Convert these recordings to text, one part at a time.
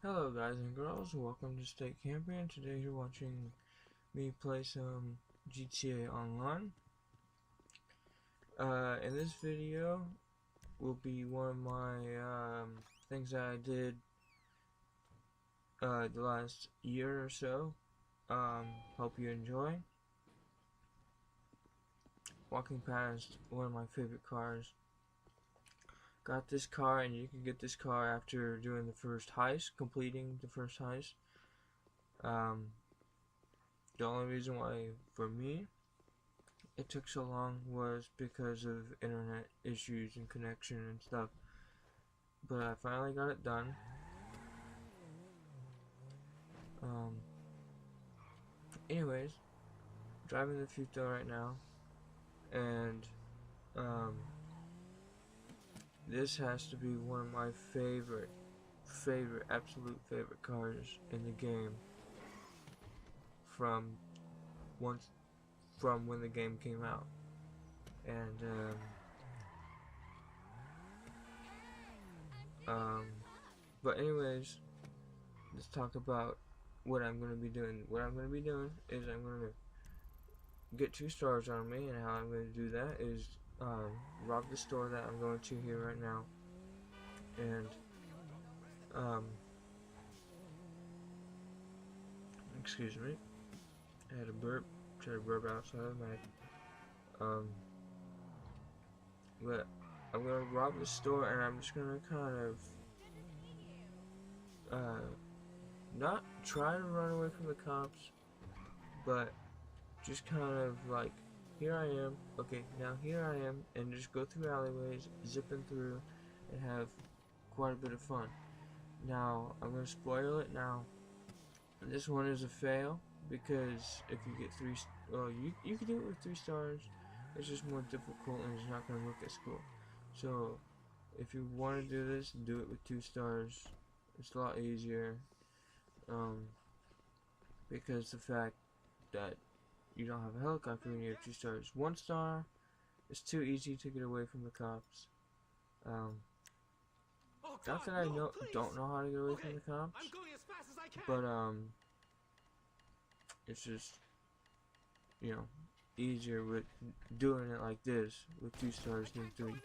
Hello guys and girls, welcome to State Camping. Today you're watching me play some GTA Online. In this video will be one of my things that I did the last year or so. Hope you enjoy. Walking past one of my favorite cars. Got this car, and you can get this car after doing the first heist, completing the first heist. The only reason why, for me, it took so long was because of internet issues and connection and stuff. But I finally got it done. Anyways, driving the Futo right now, and this has to be one of my absolute favorite cars in the game from when the game came out. And but anyways, let's talk about what I'm going to be doing. What I'm going to be doing is I'm going to get 2 stars on me, and how I'm going to do that is rob the store that I'm going to here right now. And excuse me, I had a burp. Tried to burp outside of my but I'm going to rob the store, and I'm just going to kind of not try to run away from the cops, but just kind of like, here I am, okay, now here I am, and just go through alleyways, zipping through, and have quite a bit of fun. Now, I'm going to spoil it now. This one is a fail, because if you get 3, well, you can do it with 3 stars, it's just more difficult, and it's not going to look as cool. So, if you want to do this, do it with 2 stars. It's a lot easier, because the fact that you don't have a helicopter when you have 2 stars. 1 star, it's too easy to get away from the cops. Not that I don't know how to get away from the cops, but it's just, you know, easier with doing it like this with 2 stars than 3.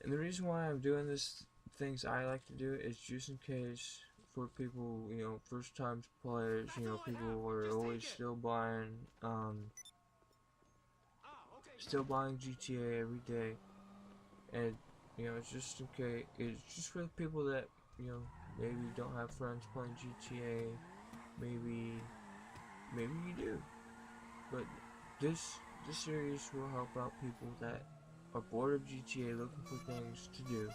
And the reason why I'm doing this, things I like to do, is just in case for people, you know, first time players, you know, people who are always still buying GTA every day, and you know, it's just in case, it's just for the people that, you know, maybe don't have friends playing GTA, maybe you do, but this series will help out people that are bored of GTA, looking for things to do,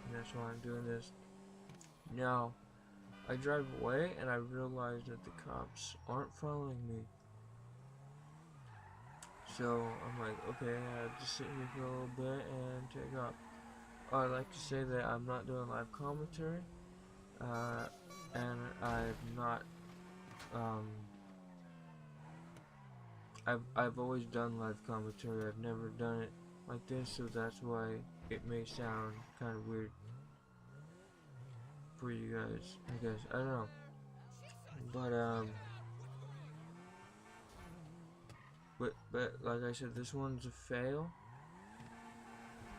and that's why I'm doing this. Now, I drive away, and I realize that the cops aren't following me. So I'm like, okay, I'll just sit here for a little bit and take off. I'd like to say that I'm not doing live commentary, and I've not, I've always done live commentary. I've never done it like this, so that's why it may sound kind of weird for you guys, I guess. I don't know, but like I said, this one's a fail,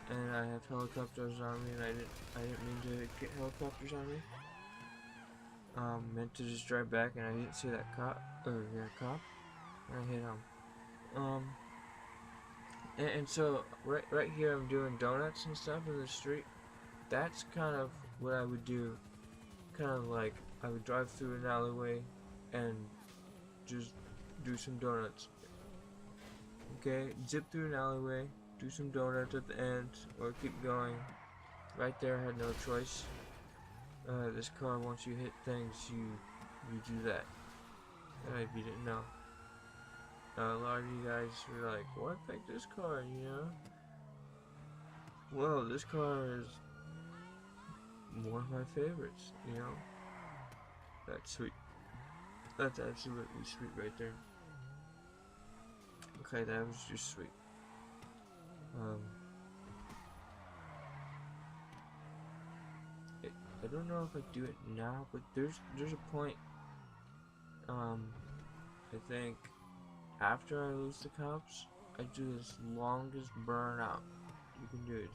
and I have helicopters on me, and I didn't mean to get helicopters on me. Meant to just drive back, and I didn't see that cop, and I hit him. And so right here I'm doing donuts and stuff in the street. That's kind of what I would do. Kind of like I would drive through an alleyway and just do some donuts. Okay, zip through an alleyway, do some donuts at the end, or keep going. Right there, I had no choice. This car, once you hit things, you do that. If you didn't know. A lot of you guys were like, why pick this car, you know? Well, this car is one of my favorites, you know? That's sweet. That's absolutely sweet right there. Okay, that was just sweet. I don't know if I do it now, but there's a point, I think after I lose the cops, I do this longest burnout you can do. It.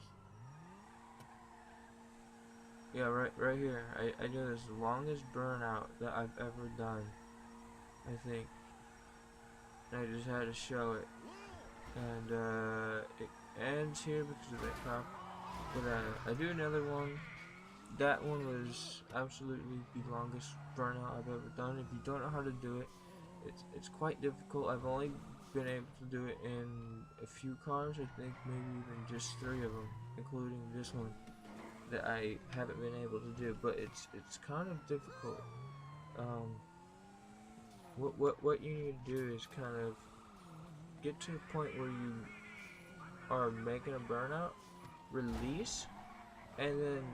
Yeah, right here. I do this longest burnout that I've ever done, I think. And I just had to show it. And it ends here because of that cop. But I do another one. That one was absolutely the longest burnout I've ever done. If you don't know how to do it, it's quite difficult. I've only been able to do it in a few cars. I think maybe even just 3 of them, including this one, that I haven't been able to do. But it's kind of difficult. What you need to do is kind of get to a point where you are making a burnout, release, and then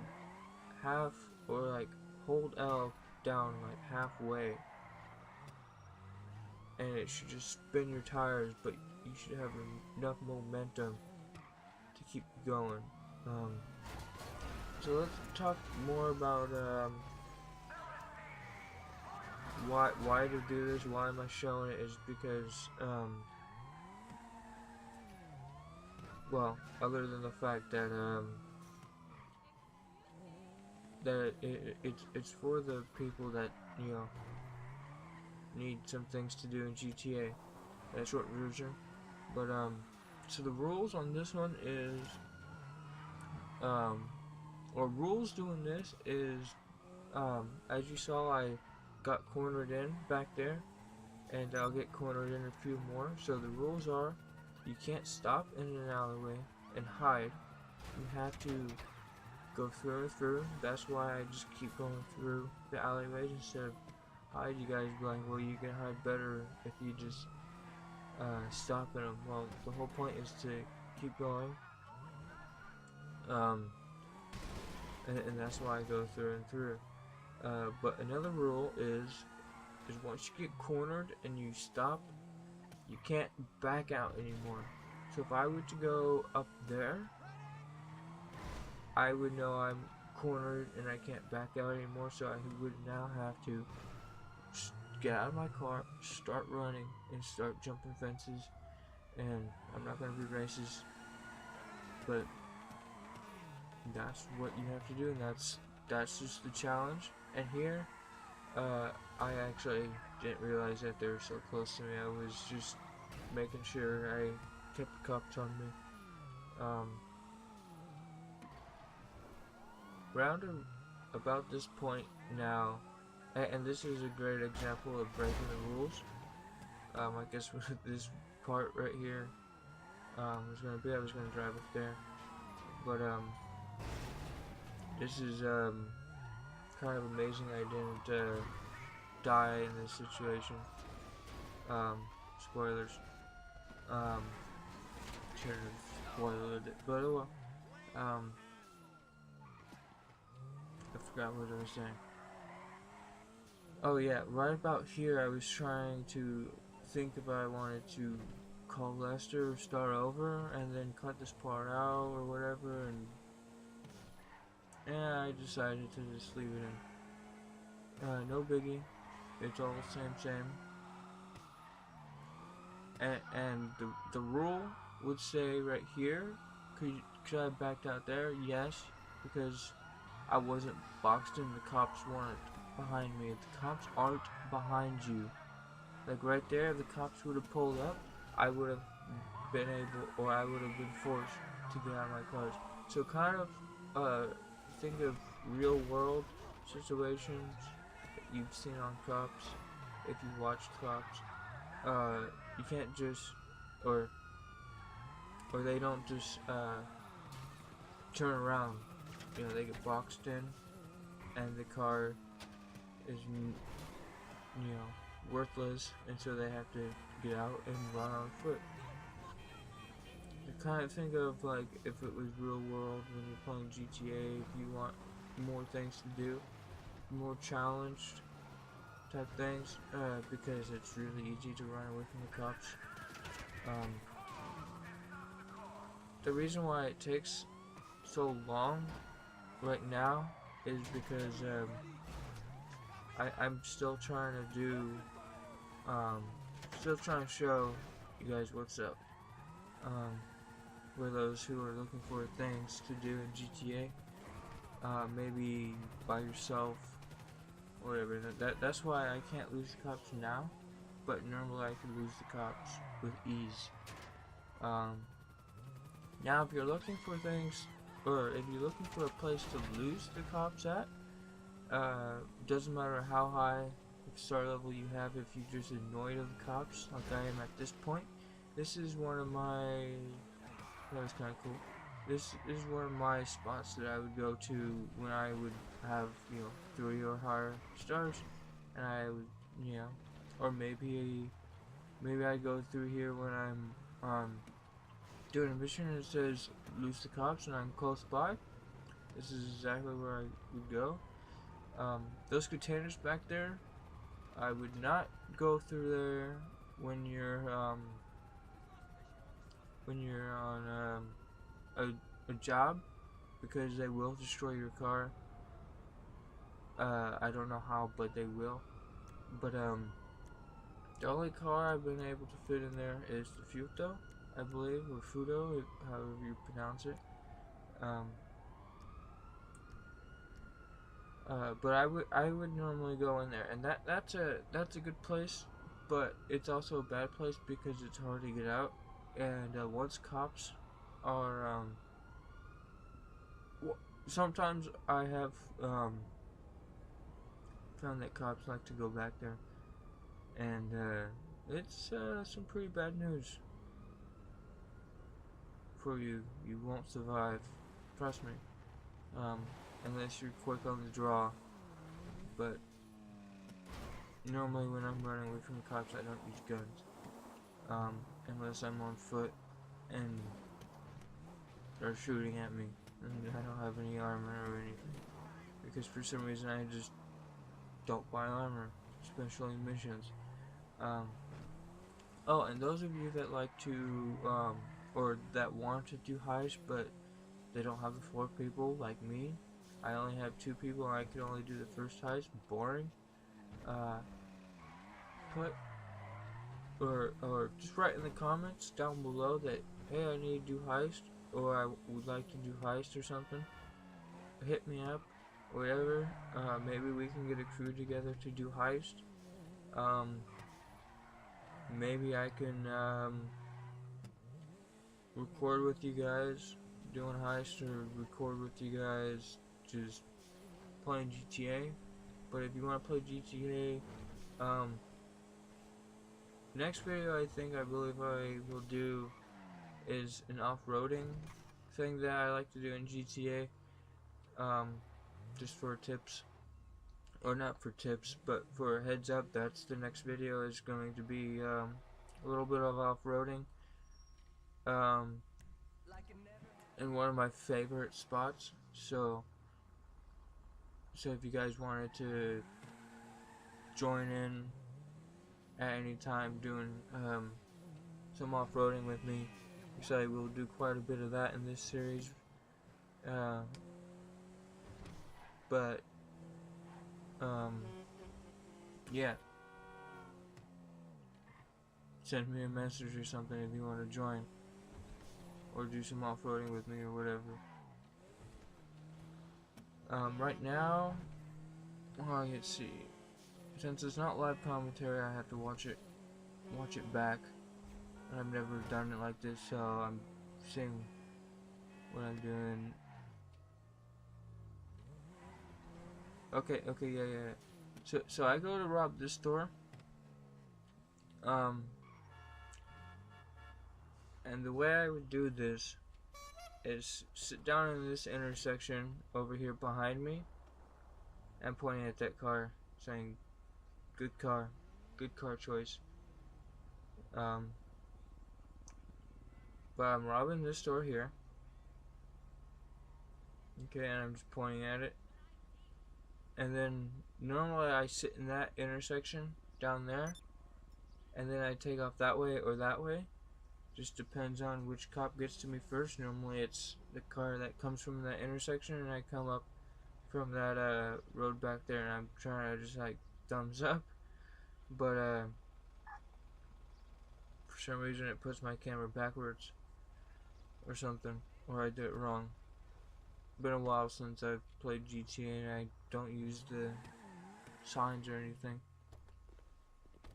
half or like hold L down like halfway, and it should just spin your tires, but you should have enough momentum to keep going. So let's talk more about why to do this. Why am I showing it? Is because well, other than the fact that it's for the people that, you know, need some things to do in GTA. That's short version. But so the rules on this one is or rules doing this is as you saw, I got cornered in back there, and I'll get cornered in a few more. So the rules are, you can't stop in an alleyway and hide. You have to go through and through. That's why I just keep going through the alleyways instead of hide. You guys be like, well, you can hide better if you just stop in them. Well, the whole point is to keep going. And that's why I go through and through. But another rule is once you get cornered and you stop, you can't back out anymore. So if I were to go up there, I would know I'm cornered and I can't back out anymore, so I would now have to get out of my car, start running, and start jumping fences. And I'm not going to be racist, but that's what you have to do, and that's just the challenge. And here, I actually didn't realize that they were so close to me. I was just making sure I kept the cops on me. Round about this point now, and this is a great example of breaking the rules. I guess with this part right here was gonna be, I was gonna drive up there, but this is kind of amazing. I didn't die in this situation. Spoilers. Should have spoiled it, but oh well. I forgot what I was saying. Oh yeah, right about here I was trying to think if I wanted to call Lester or start over and then cut this part out or whatever, and I decided to just leave it in. No biggie, it's all same. And the rule would say right here, could I have backed out there? Yes, because I wasn't boxed in, the cops weren't behind me. If the cops aren't behind you, like right there, if the cops would have pulled up, I would have been able, or I would have been forced to get out of my cars. So kind of think of real world situations that you've seen on cops, if you watched cops. You can't just, or they don't just turn around. You know, they get boxed in, and the car is, you know, worthless, and so they have to get out and run on foot. I kind of think of like if it was real world when you're playing GTA, if you want more things to do, more challenged type things, because it's really easy to run away from the cops. The reason why it takes so long right now is because I'm still trying to do, still trying to show you guys what's up. For those who are looking for things to do in GTA, maybe by yourself, whatever. That's why I can't lose the cops now, but normally I can lose the cops with ease. Now if you're looking for things, or if you're looking for a place to lose the cops at, doesn't matter how high star level you have, if you're just annoyed of the cops, like I am at this point. This is one of my, that was kind of cool. This is one of my spots that I would go to when I would have, 3 or higher stars, and I would, or maybe I go through here when I'm doing a mission and it says lose the cops and I'm close by. This is exactly where I would go. Those containers back there, I would not go through there when you're on a job, because they will destroy your car. I don't know how, but they will. But the only car I've been able to fit in there is the Futo, I believe, or Futo, however you pronounce it. But I would normally go in there, and that's a good place, but it's also a bad place because it's hard to get out. And once cops are sometimes I have found that cops like to go back there, and it's some pretty bad news for you. You won't survive, trust me, unless you're quick on the draw. But normally when I'm running away from the cops, I don't use guns, unless I'm on foot and they're shooting at me and I don't have any armor or anything, because for some reason I just don't buy armor, especially in missions. Oh, and those of you that like to, or that want to do heist, but they don't have the 4 people like me, I only have 2 people and I can only do the first heist, boring, put, or just write in the comments down below that, hey, I need to do heist, or I would like to do heist or something. Hit me up, whatever. Maybe we can get a crew together to do heist. Maybe I can record with you guys doing heist, or record with you guys just playing GTA. But if you want to play GTA, next video I believe I will do is an off-roading thing that I like to do in GTA, just for tips, or not for tips, but for a heads up. That's the next video, is going to be a little bit of off-roading, in one of my favorite spots. So if you guys wanted to join in at any time doing some off-roading with me, so I will do quite a bit of that in this series. But yeah, send me a message or something if you want to join, or do some off-roading with me or whatever. Right now, let's see. Since it's not live commentary, I have to watch it back. And I've never done it like this, so I'm seeing what I'm doing. Okay, yeah. So I go to rob this store. And the way I would do this is sit down in this intersection over here behind me and pointing at that car, saying, good car choice. But I'm robbing this store here. Okay, and I'm just pointing at it. And then normally I sit in that intersection down there, and then I take off that way or that way. Just depends on which cop gets to me first. Normally it's the car that comes from that intersection, and I come up from that road back there, and I'm trying to just like thumbs up, but for some reason it puts my camera backwards or something, or I did it wrong. Been a while since I've played GTA, and I don't use the signs or anything.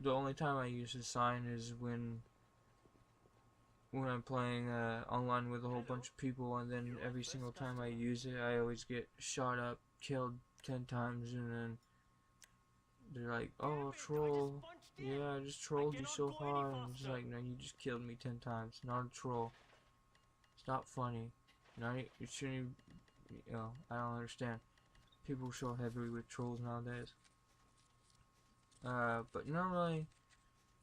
The only time I use the sign is when I'm playing online with a whole bunch of people, and then every single time I use it, I always get shot up, killed 10 times, and then they're like, "Oh, troll, yeah, I just trolled you so hard," and it's like, "No, you just killed me 10 times, not a troll. It's not funny. You shouldn't, I don't understand. People so heavy with trolls nowadays." But normally,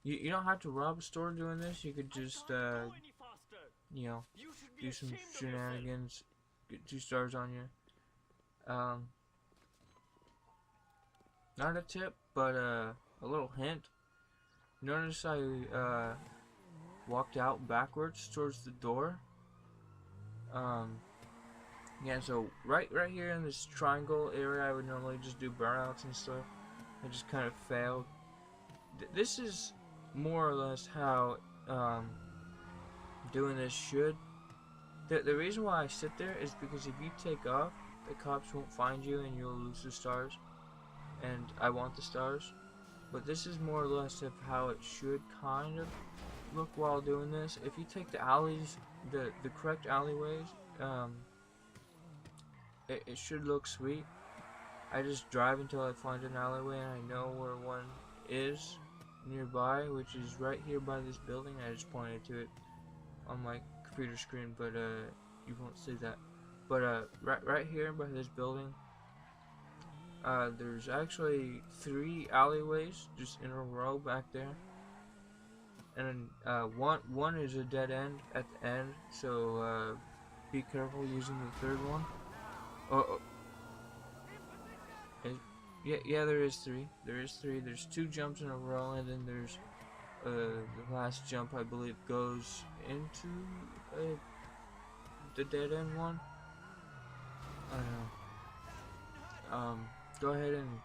you don't have to rob a store doing this. You could just, do some shenanigans, get 2 stars on you. Not a tip, but a little hint. Notice I walked out backwards towards the door. Yeah, so right here in this triangle area, I would normally just do burnouts and stuff. I just kind of failed. This is more or less how doing this should. The reason why I sit there is because if you take off, the cops won't find you and you'll lose the stars. And I want the stars. But this is more or less of how it should kind of look while doing this. If you take the alleys, the correct alleyways, it should look sweet. I just drive until I find an alleyway and I know where one is nearby, which is right here by this building. I just pointed to it on my computer screen, but you won't see that. But right here by this building, there's actually 3 alleyways just in a row back there, and one is a dead end at the end, so be careful using the 3rd one. Yeah, there is 3. There's 2 jumps in a row, and then there's the last jump, I believe, goes into the dead end one. I don't know. Go ahead and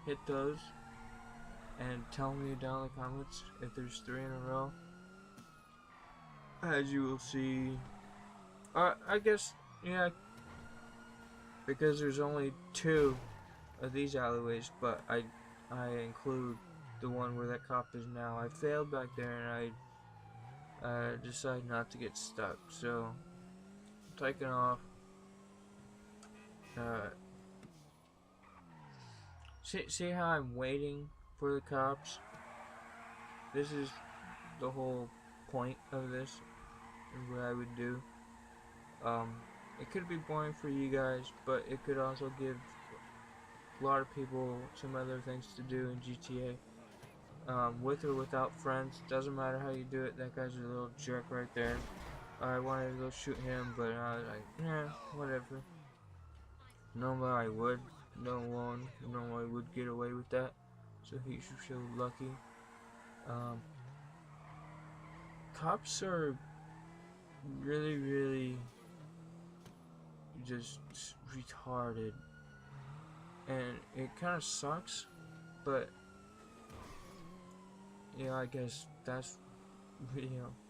hit those, and tell me down in the comments if there's 3 in a row. As you will see, I guess, yeah, because there's only 2 of these alleyways, but I include the one where that cop is now. I failed back there, and I decided not to get stuck, so I'm taking off. See how I'm waiting for the cops? This is the whole point of this, and what I would do. It could be boring for you guys, but it could also give a lot of people some other things to do in GTA. With or without friends, doesn't matter how you do it. That guy's a little jerk right there. I wanted to go shoot him, but I was like, yeah, whatever. Normally I would. No one normally would get away with that, so he should feel lucky. Cops are really just retarded, and it kind of sucks, but yeah, I guess that's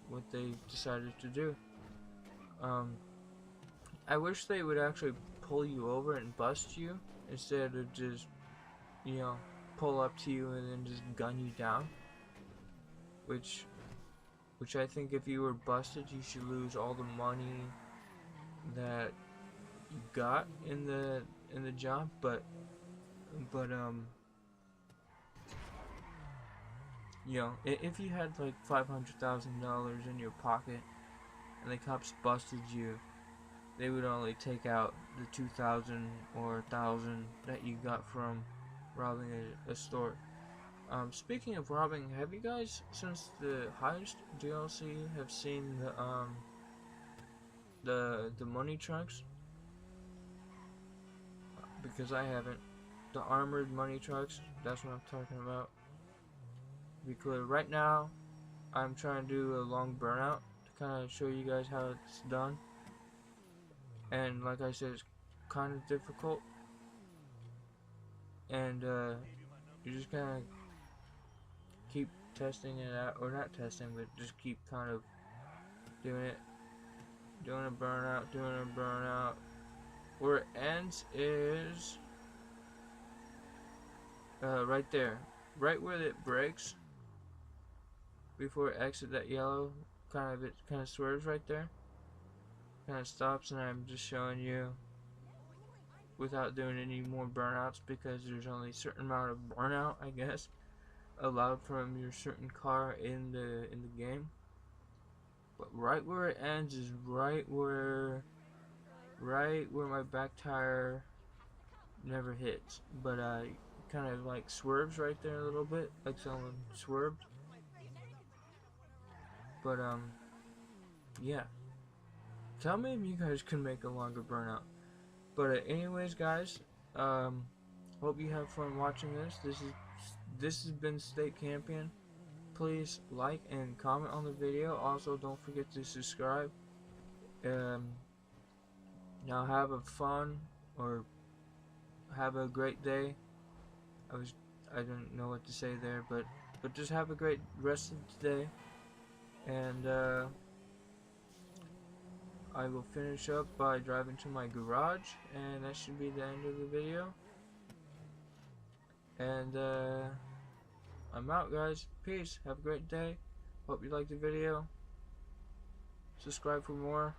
what they decided to do. I wish they would actually pull you over and bust you instead of just pull up to you and then just gun you down, which I think if you were busted, you should lose all the money that you got in the job, but if you had like $500,000 in your pocket and the cops busted you, they would only take out the 2,000 or 1,000 that you got from robbing a store. Speaking of robbing, have you guys, since the Heist DLC, have seen the money trucks? Because I haven't. The armored money trucks, that's what I'm talking about. Because right now, I'm trying to do a long burnout to kind of show you guys how it's done. And like I said, it's kind of difficult. and you just kind of keep testing it out, or not testing, but just keep kind of doing it, doing a burnout. Where it ends is right there, right where it breaks before it exits that yellow. It kind of swerves right there, kind of stops, and I'm just showing you without doing any more burnouts, because there's only a certain amount of burnout, I guess, allowed from your certain car in the game. But right where it ends is right where my back tire never hits, but kind of like swerves right there a little bit, like someone swerved. But yeah, tell me if you guys can make a longer burnout. But anyways, guys, hope you have fun watching this. This has been State Champion. Please like and comment on the video. Also, don't forget to subscribe. Now have a fun, or have a great day. I don't know what to say there, but just have a great rest of the day. And I will finish up by driving to my garage, and that should be the end of the video. And I'm out, guys. Peace. Have a great day. Hope you liked the video. Subscribe for more.